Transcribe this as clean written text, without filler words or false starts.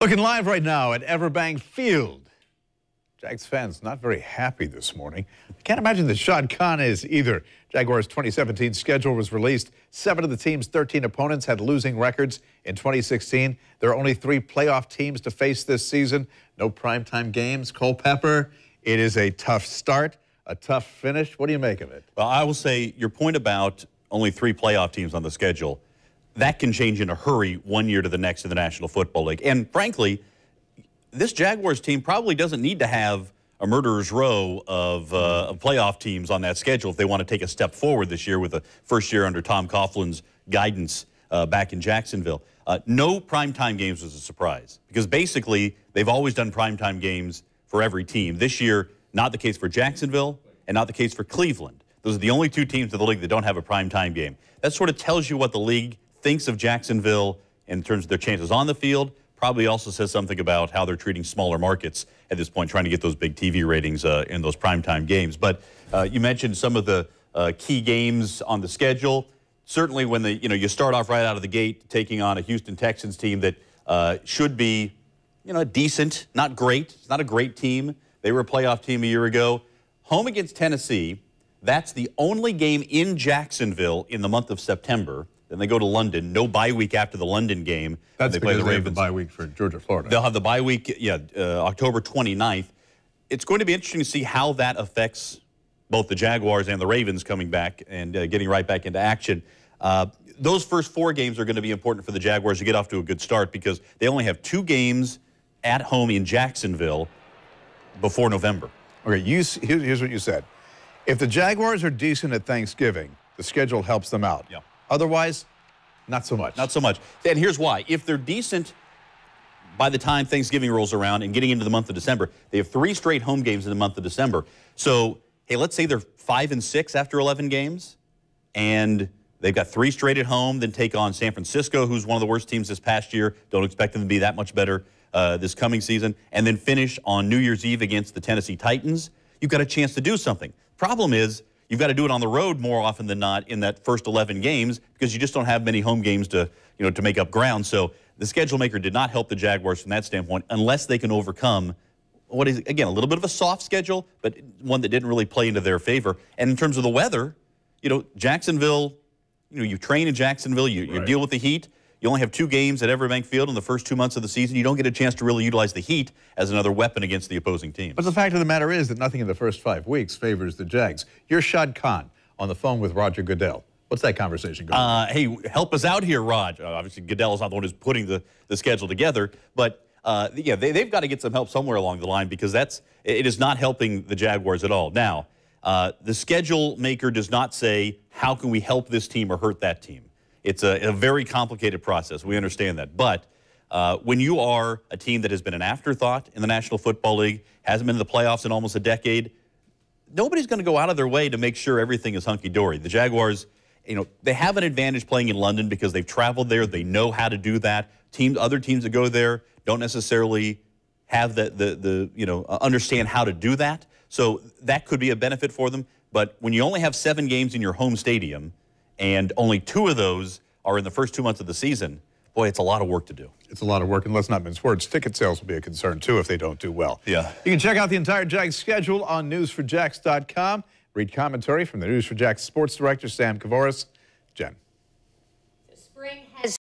Looking live right now at Everbank Field. Jags fans not very happy this morning. I can't imagine that Shad Khan is either. Jaguars' 2017 schedule was released. 7 of the team's 13 opponents had losing records in 2016. There are only 3 playoff teams to face this season. No primetime games. Culpepper, it is a tough start, a tough finish. What do you make of it? Well, I will say your point about only 3 playoff teams on the schedule, that can change in a hurry one year to the next in the National Football League. And frankly, this Jaguars team probably doesn't need to have a murderer's row of playoff teams on that schedule if they want to take a step forward this year with the first year under Tom Coughlin's guidance back in Jacksonville. No primetime games was a surprise because basically they've always done primetime games for every team. This year, not the case for Jacksonville and not the case for Cleveland. Those are the only 2 teams in the league that don't have a primetime game. That sort of tells you what the league thinks of Jacksonville in terms of their chances on the field. Probably also says something about how they're treating smaller markets at this point, trying to get those big TV ratings in those primetime games. But you mentioned some of the key games on the schedule. Certainly when you start off right out of the gate taking on a Houston Texans team that should be decent, not great. It's not a great team. They were a playoff team a year ago. Home against Tennessee. That's the only game in Jacksonville in the month of September. Then they go to London. No bye week after the London game. That's they play the Ravens. Have the bye week for Georgia, Florida. They'll have the bye week, October 29th. It's going to be interesting to see how that affects both the Jaguars and the Ravens coming back and getting right back into action. Those first 4 games are going to be important for the Jaguars to get off to a good start because they only have 2 games at home in Jacksonville before November. Okay, here's what you said. If the Jaguars are decent at Thanksgiving, the schedule helps them out. Yeah. Otherwise, not so much. Not so much. And here's why. If they're decent by the time Thanksgiving rolls around and getting into the month of December, they have 3 straight home games in the month of December. So, hey, let's say they're 5-6 after 11 games, and they've got 3 straight at home, then take on San Francisco, who's one of the worst teams this past year. Don't expect them to be that much better this coming season, and then finish on New Year's Eve against the Tennessee Titans. You've got a chance to do something. Problem is, you've got to do it on the road more often than not in that first 11 games because you just don't have many home games to make up ground. So the schedule maker did not help the Jaguars from that standpoint unless they can overcome what is, again, a little bit of a soft schedule, but one that didn't really play into their favor. And in terms of the weather, Jacksonville, you train in Jacksonville, you deal with the heat. You only have 2 games at Everbank Field in the first 2 months of the season. You don't get a chance to really utilize the heat as another weapon against the opposing team. But the fact of the matter is that nothing in the first 5 weeks favors the Jags. You're Shad Khan on the phone with Roger Goodell. What's that conversation going on? Hey, help us out here, Raj. Obviously, Goodell is not the one who's putting the schedule together. But, yeah, they've got to get some help somewhere along the line because it is not helping the Jaguars at all. Now, the schedule maker does not say, how can we help this team or hurt that team? It's a very complicated process. We understand that. But when you are a team that has been an afterthought in the National Football League, hasn't been in the playoffs in almost a decade, nobody's going to go out of their way to make sure everything is hunky-dory. The Jaguars, they have an advantage playing in London because they've traveled there. They know how to do that. Other teams that go there don't necessarily have understand how to do that. So that could be a benefit for them. But when you only have 7 games in your home stadium, and only 2 of those are in the first 2 months of the season, boy, it's a lot of work to do. It's a lot of work, and let's not mince words. Ticket sales will be a concern, too, if they don't do well. Yeah. You can check out the entire Jags schedule on newsforjax.com. Read commentary from the News for Jax sports director, Sam Kavoris. Jen.